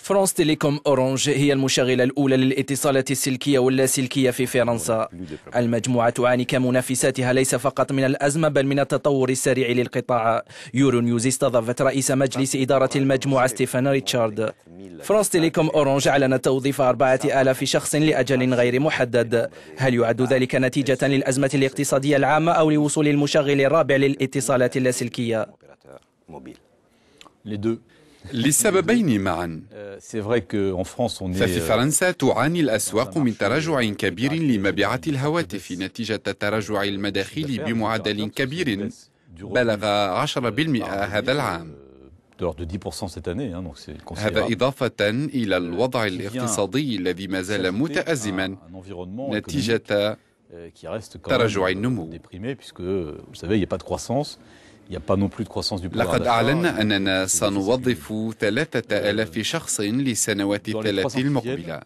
فرانس تيليكوم أورانج هي المشغلة الأولى للاتصالات السلكية واللاسلكية في فرنسا. المجموعة تعاني كمنافساتها ليس فقط من الأزمة بل من التطور السريع للقطاع. يورو نيوز استضافت رئيس مجلس إدارة المجموعة ستيفان ريتشارد. فرانس تيليكوم أورانج أعلنت توظيف 4000 شخص لأجل غير محدد. هل يعد ذلك نتيجة للأزمة الاقتصادية العامة أو لوصول المشغل الرابع للاتصالات اللاسلكية؟ لسببين معا. ففي فرنسا تعاني الأسواق من تراجع كبير لمبيعات الهواتف نتيجة تراجع المداخيل بمعدل كبير بلغ 10% هذا العام. هذا إضافة إلى الوضع الاقتصادي الذي ما زال متأزما نتيجة تراجع النمو. لقد أعلنا أننا سنوظف 3000 شخص للسنوات الثلاث المقبلة،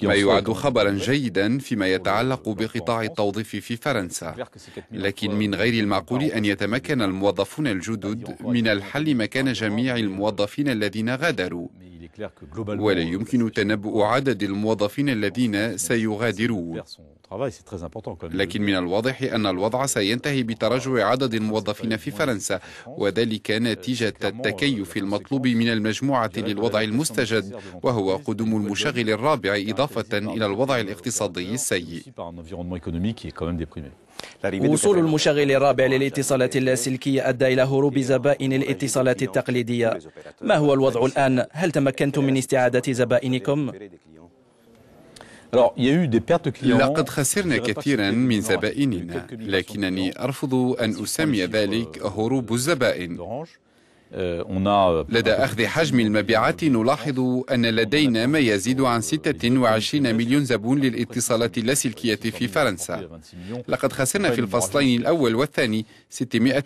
ما يعد خبرا جيدا فيما يتعلق بقطاع التوظيف في فرنسا. لكن من غير المعقول أن يتمكن الموظفون الجدد من الحل مكان جميع الموظفين الذين غادروا، ولا يمكن تنبؤ عدد الموظفين الذين سيغادرون. لكن من الواضح أن الوضع سينتهي بتراجع عدد الموظفين في فرنسا، وذلك نتيجة التكيف المطلوب من المجموعة للوضع المستجد، وهو قدوم المشغل الرابع إضافة إلى الوضع الاقتصادي السيء. وصول المشغل الرابع للاتصالات اللاسلكية أدى إلى هروب زبائن الاتصالات التقليدية. ما هو الوضع الآن؟ هل تمكنتم من استعادة زبائنكم؟ لقد خسرنا كثيرا من زبائننا، لكنني أرفض أن أسمي ذلك هروب الزبائن. لدى أخذ حجم المبيعات نلاحظ أن لدينا ما يزيد عن 26 مليون زبون للاتصالات اللاسلكية في فرنسا. لقد خسرنا في الفصلين الأول والثاني 600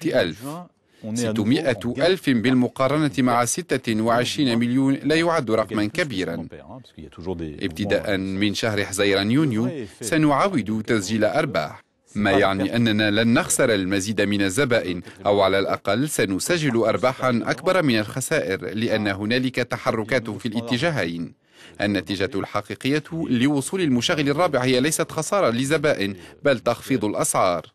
ألف بالمقارنة مع 26 مليون لا يعد رقما كبيرا. ابتداء من شهر حزيران يونيو سنعاود تسجيل أرباح، ما يعني أننا لن نخسر المزيد من الزبائن، أو على الأقل سنسجل أرباحا أكبر من الخسائر، لأن هنالك تحركات في الاتجاهين. النتيجة الحقيقية لوصول المشغل الرابع هي ليست خسارة للزبائن بل تخفيض الأسعار.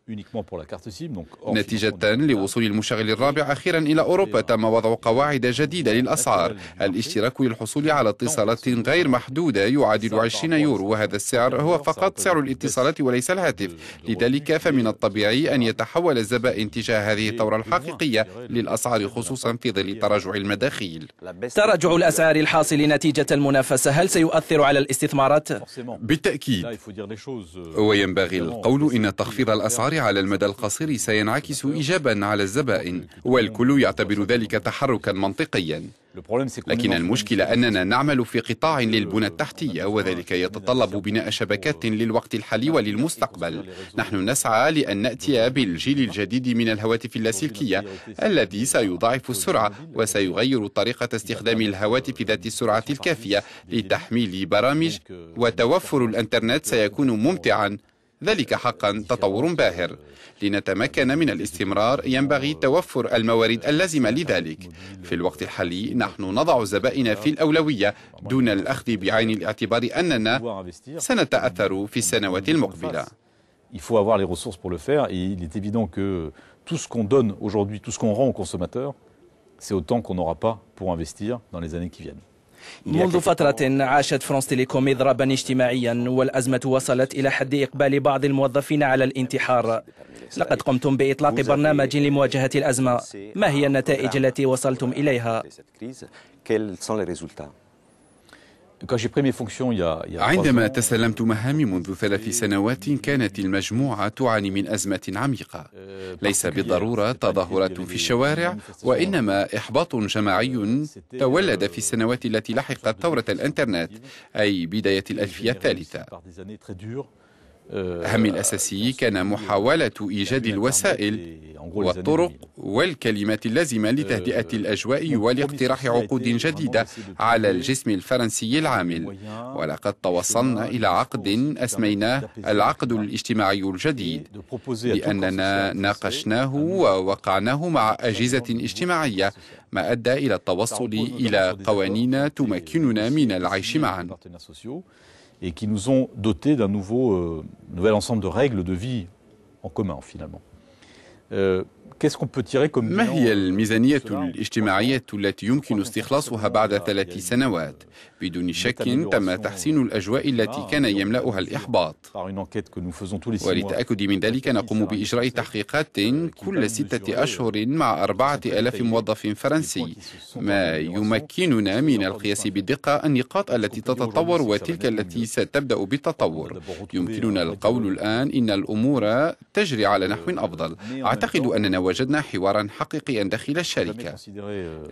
نتيجة لوصول المشغل الرابع أخيرا إلى أوروبا تم وضع قواعد جديدة للأسعار. الاشتراك للحصول على اتصالات غير محدودة يعادل 20 يورو، وهذا السعر هو فقط سعر الاتصالات وليس الهاتف. لذلك فمن الطبيعي أن يتحول الزبائن تجاه هذه الثورة الحقيقية للأسعار، خصوصا في ظل تراجع المداخيل. تراجع الأسعار الحاصل نتيجة المنافسة هل سيؤثر على الاستثمارات؟ بالتأكيد، وينبغي القول إن تخفيض الأسعار على المدى القصير سينعكس إيجابا على الزبائن، والكل يعتبر ذلك تحركا منطقيا. لكن المشكلة أننا نعمل في قطاع للبنى التحتية، وذلك يتطلب بناء شبكات للوقت الحالي وللمستقبل. نحن نسعى لأن نأتي بالجيل الجديد من الهواتف اللاسلكية الذي سيضاعف السرعة وسيغير طريقة استخدام الهواتف ذات السرعة الكافية لتحميل برامج، وتوفر الإنترنت سيكون ممتعا. ذلك حقا تطور باهر. لنتمكن من الاستمرار ينبغي توفر الموارد اللازمة لذلك. في الوقت الحالي نحن نضع الزبائن في الأولوية دون الأخذ بعين الاعتبار أننا سنتأثر في السنوات المقبلة. Il faut avoir les ressources pour le faire, et il est évident que tout ce qu'on donne aujourd'hui, tout ce qu'on rend aux consommateurs, c'est autant qu'on n'aura pas pour investir dans les années qui viennent. منذ فترة عاشت فرانس تيليكوم إضرابا اجتماعيا، والأزمة وصلت إلى حد إقبال بعض الموظفين على الانتحار. لقد قمتم بإطلاق برنامج لمواجهة الأزمة، ما هي النتائج التي وصلتم إليها؟ عندما تسلمت مهامي منذ 3 سنوات كانت المجموعة تعاني من أزمة عميقة، ليس بالضرورة تظاهرات في الشوارع، وإنما إحباط جماعي تولد في السنوات التي لحقت ثورة الإنترنت، أي بداية الألفية الثالثة. همي الأساسي كان محاولة إيجاد الوسائل والطرق والكلمات اللازمة لتهدئة الأجواء ولاقتراح عقود جديدة على الجسم الفرنسي العامل. ولقد توصلنا إلى عقد أسميناه العقد الاجتماعي الجديد، لأننا ناقشناه ووقعناه مع أجهزة اجتماعية، ما أدى إلى التوصل إلى قوانين تمكننا من العيش معا. Et qui nous ont dotés d'un nouvel ensemble de règles de vie en commun, finalement. ما هي الميزانية الاجتماعية التي يمكن استخلاصها بعد 3 سنوات؟ بدون شك تم تحسين الأجواء التي كان يملأها الإحباط، وللتأكد من ذلك نقوم بإجراء تحقيقات كل 6 أشهر مع 4000 موظف فرنسي، ما يمكننا من القياس بدقة النقاط التي تتطور وتلك التي ستبدأ بالتطور. يمكننا القول الآن إن الأمور تجري على نحو أفضل. أعتقد أننا وجدنا حوارا حقيقيا داخل الشركة،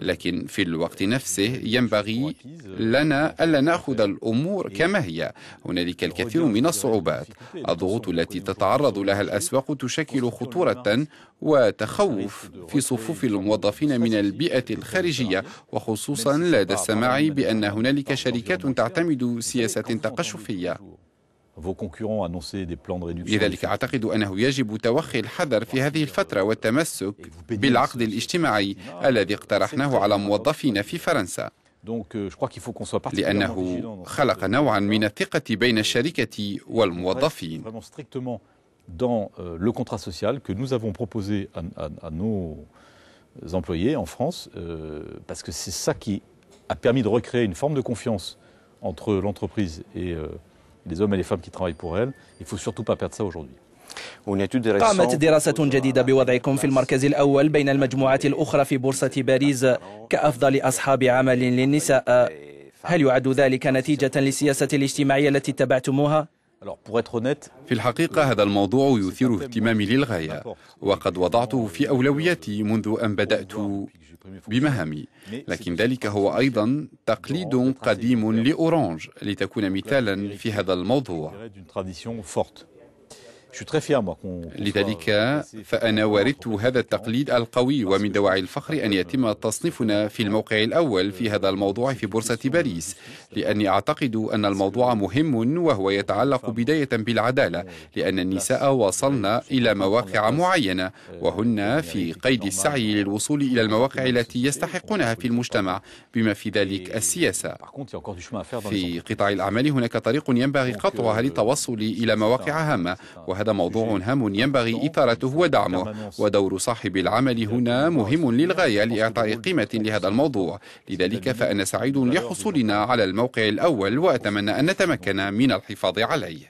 لكن في الوقت نفسه ينبغي لنا ألا نأخذ الأمور كما هي. هنالك الكثير من الصعوبات. الضغوط التي تتعرض لها الأسواق تشكل خطورة وتخوف في صفوف الموظفين من البيئة الخارجية، وخصوصا لدى السماع بأن هنالك شركات تعتمد سياسة تقشفية. لذلك أعتقد أنه يجب توخي الحذر في هذه الفترة والتمسك بالعقد الاجتماعي الذي اقترحناه على موظفينا في فرنسا، لأنه خلق نوعا من الثقة بين الشركة والموظفين. Dans le contrat social que nous avons proposé à nos employés en France, parce que c'est ça qui a permis de recréer une forme de confiance entre l'entreprise et les hommes et les femmes qui travaillent pour elle. Il ne faut surtout pas perdre ça aujourd'hui. قامت دراسة جديدة بوضعكم في المركز الأول بين المجموعات الأخرى في بورصة باريس كأفضل أصحاب عمل للنساء. هل يعد ذلك نتيجة للسياسة الاجتماعية التي اتبعتموها؟ في الحقيقة هذا الموضوع يثير اهتمامي للغاية، وقد وضعته في أولوياتي منذ أن بدأت بمهامي، لكن ذلك هو أيضا تقليد قديم لأورانج لتكون مثالا في هذا الموضوع. لذلك فأنا وردت هذا التقليد القوي، ومن دواعي الفخر أن يتم تصنيفنا في الموقع الأول في هذا الموضوع في بورصة باريس، لأني أعتقد أن الموضوع مهم وهو يتعلق بداية بالعدالة، لأن النساء وصلن إلى مواقع معينة وهن في قيد السعي للوصول إلى المواقع التي يستحقونها في المجتمع بما في ذلك السياسة. في قطاع الأعمال هناك طريق ينبغي قطعها للتوصل إلى مواقع هامة، وهذا موضوع هام ينبغي إثارته ودعمه، ودور صاحب العمل هنا مهم للغاية لإعطاء قيمة لهذا الموضوع. لذلك فأنا سعيد لحصولنا على الموقع الأول، وأتمنى أن نتمكن من الحفاظ عليه.